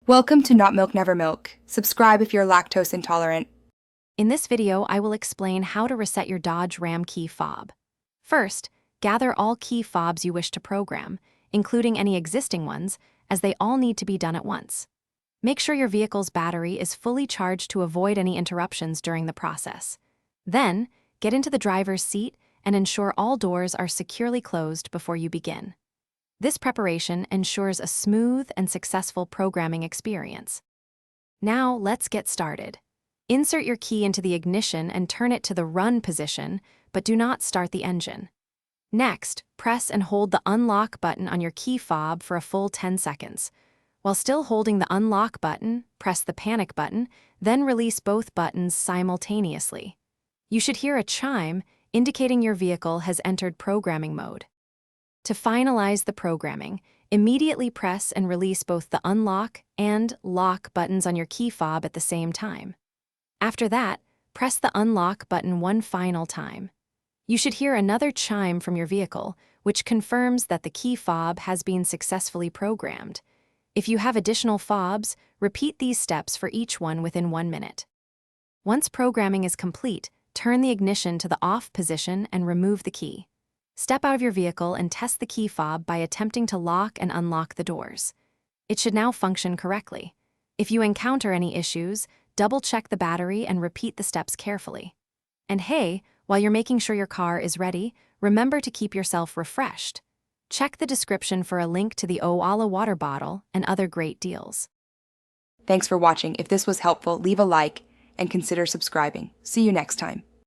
Welcome to Not Milk Never Milk. Subscribe if you're lactose intolerant. In this video, I will explain how to reset your Dodge Ram key fob. First, gather all key fobs you wish to program, including any existing ones, as they all need to be done at once. Make sure your vehicle's battery is fully charged to avoid any interruptions during the process. Then, get into the driver's seat and ensure all doors are securely closed before you begin. This preparation ensures a smooth and successful programming experience. Now, let's get started. Insert your key into the ignition and turn it to the run position, but do not start the engine. Next, press and hold the unlock button on your key fob for a full 10 seconds. While still holding the unlock button, press the panic button, then release both buttons simultaneously. You should hear a chime indicating your vehicle has entered programming mode. To finalize the programming, immediately press and release both the unlock and lock buttons on your key fob at the same time. After that, press the unlock button one final time. You should hear another chime from your vehicle, which confirms that the key fob has been successfully programmed. If you have additional fobs, repeat these steps for each one within 1 minute. Once programming is complete, turn the ignition to the off position and remove the key. Step out of your vehicle and test the key fob by attempting to lock and unlock the doors. It should now function correctly. If you encounter any issues, double-check the battery and repeat the steps carefully. And hey, while you're making sure your car is ready, remember to keep yourself refreshed. Check the description for a link to the Owala water bottle and other great deals. Thanks for watching. If this was helpful, leave a like and consider subscribing. See you next time.